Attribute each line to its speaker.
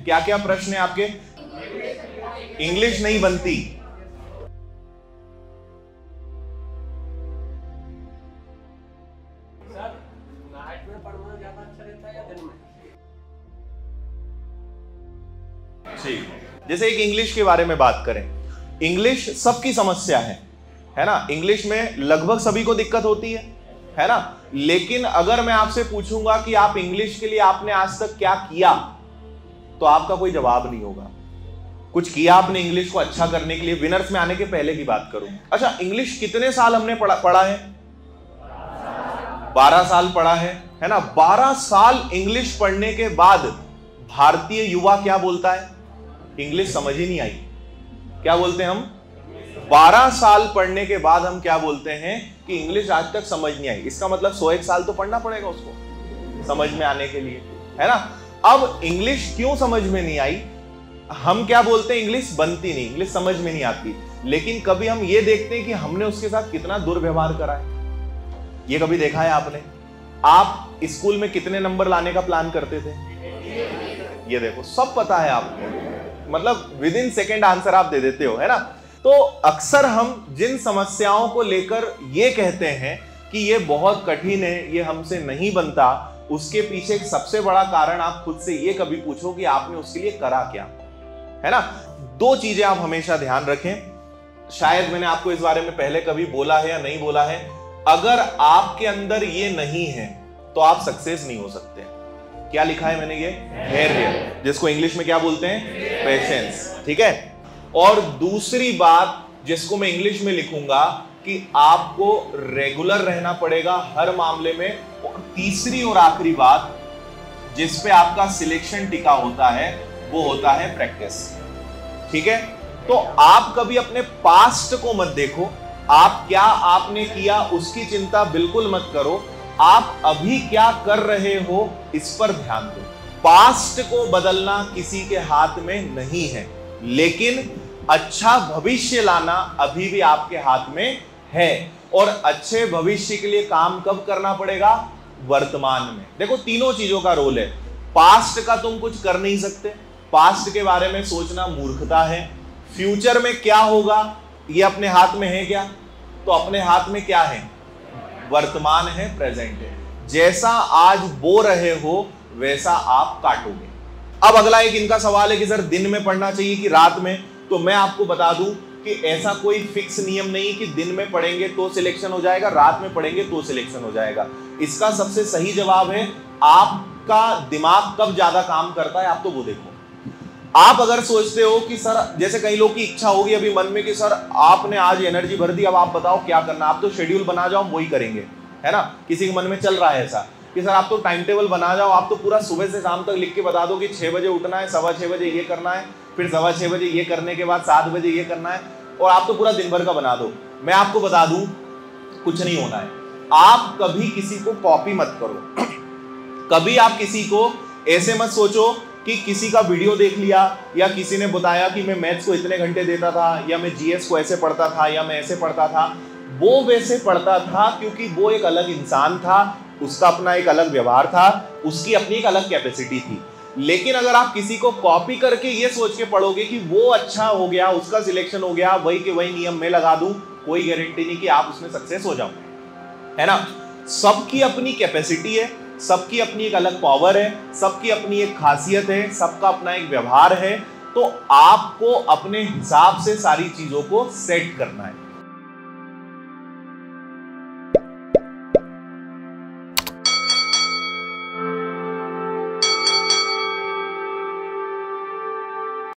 Speaker 1: क्या क्या प्रश्न है आपके? इंग्लिश नहीं बनती।
Speaker 2: सर नाइट में पढ़ना ज्यादा अच्छा रहता है या दिन में?
Speaker 1: ठीक, जैसे एक इंग्लिश के बारे में बात करें, इंग्लिश सबकी समस्या है ना? इंग्लिश में लगभग सभी को दिक्कत होती है ना? लेकिन अगर मैं आपसे पूछूंगा कि आप इंग्लिश के लिए आपने आज तक क्या किया, तो आपका कोई जवाब नहीं होगा। कुछ किया आपने इंग्लिश को अच्छा करने के लिए? विनर्स में आने के पहले की बात करूं, अच्छा इंग्लिश कितने साल हमने पढ़ा है? 12 साल पढ़ा है ना? 12 साल इंग्लिश पढ़ने के बाद भारतीय युवा क्या बोलता है? इंग्लिश समझ ही नहीं आई। क्या बोलते हैं हम? 12 साल पढ़ने के बाद हम क्या बोलते हैं कि इंग्लिश आज तक समझ नहीं आई। इसका मतलब 101 साल तो पढ़ना पड़ेगा उसको समझ में आने के लिए, है ना? अब इंग्लिश क्यों समझ में नहीं आई? हम क्या बोलते हैं? इंग्लिश बनती नहीं, इंग्लिश समझ में नहीं आती। लेकिन कभी हम ये देखते हैं कि हमने उसके साथ कितना दुर्व्यवहार करा है। ये कभी देखा है आपने? आप स्कूल में कितने नंबर लाने का प्लान करते थे? ये देखो, सब पता है आपको, मतलब विद इन सेकेंड आंसर आप दे देते हो, है ना? तो अक्सर हम जिन समस्याओं को लेकर ये कहते हैं कि ये बहुत कठिन है, ये हमसे नहीं बनता, उसके पीछे एक सबसे बड़ा कारण आप खुद से ये कभी पूछो कि आपने उसके लिए करा क्या, है ना? 2 चीजें आप हमेशा ध्यान रखें। शायद मैंने आपको इस बारे में पहले कभी बोला है या नहीं बोला है, अगर आपके अंदर ये नहीं है तो आप सक्सेस नहीं हो सकते। क्या लिखा है मैंने? ये धैर्य, जिसको इंग्लिश में क्या बोलते हैं? पेशेंस, ठीक है? और दूसरी बात जिसको मैं इंग्लिश में लिखूंगा कि आपको रेगुलर रहना पड़ेगा हर मामले में। और तीसरी और आखिरी बात जिस पे आपका सिलेक्शन टिका होता है वो होता है प्रैक्टिस, ठीक है? तो आप कभी अपने पास्ट को मत देखो, आप क्या आपने किया उसकी चिंता बिल्कुल मत करो, आप अभी क्या कर रहे हो इस पर ध्यान दो। पास्ट को बदलना किसी के हाथ में नहीं है, लेकिन अच्छा भविष्य लाना अभी भी आपके हाथ में है। और अच्छे भविष्य के लिए काम कब करना पड़ेगा? वर्तमान में। देखो, तीनों चीजों का रोल है। पास्ट का तुम कुछ कर नहीं सकते, पास्ट के बारे में सोचना मूर्खता है। फ्यूचर में क्या होगा ये अपने हाथ में है क्या? तो अपने हाथ में क्या है? वर्तमान है, प्रेजेंट है। जैसा आज बो रहे हो वैसा आप काटोगे। अब अगला एक इनका सवाल है कि सर दिन में पढ़ना चाहिए कि रात में? तो मैं आपको बता दूं कि ऐसा कोई फिक्स नियम नहीं कि दिन में पढ़ेंगे तो सिलेक्शन हो जाएगा, रात में पढ़ेंगे तो सिलेक्शन हो जाएगा। इसका सबसे सही जवाब है आपका दिमाग कब ज्यादा काम करता है, आप तो वो देखो। आप अगर सोचते हो कि सर, जैसे कई लोग की इच्छा होगी अभी मन में कि सर आपने आज एनर्जी भर दी, अब आप बताओ क्या करना। आप तो शेड्यूल बना जाओ, वही करेंगे, है ना? किसी के मन में चल रहा है ऐसा कि सर आप तो टाइम टेबल बना जाओ, आप तो पूरा सुबह से शाम तक लिख के बता दो कि 6 बजे उठना है, 6:15 बजे ये करना है, फिर 6:15 बजे ये करने के बाद 7 बजे ये करना है, और आप तो पूरा दिन भर का बना दो। मैं आपको बता दूं, कुछ नहीं होना है। आप कभी किसी को कॉपी मत करो। कभी आप किसी को ऐसे मत सोचो कि किसी का वीडियो देख लिया या किसी ने बताया कि मैं मैथ्स को इतने घंटे देता था, या मैं जीएस को ऐसे पढ़ता था, या मैं ऐसे पढ़ता था। वो वैसे पढ़ता था क्योंकि वो एक अलग इंसान था, उसका अपना एक अलग व्यवहार था, उसकी अपनी एक अलग कैपेसिटी थी। लेकिन अगर आप किसी को कॉपी करके ये सोच के पढ़ोगे कि वो अच्छा हो गया, उसका सिलेक्शन हो गया, वही के वही नियम में लगा दूं, कोई गारंटी नहीं कि आप उसमें सक्सेस हो जाओ, है ना? सबकी अपनी कैपेसिटी है, सबकी अपनी एक अलग पावर है, सबकी अपनी एक खासियत है, सबका अपना एक व्यवहार है। तो आपको अपने हिसाब से सारी चीजों को सेट करना है।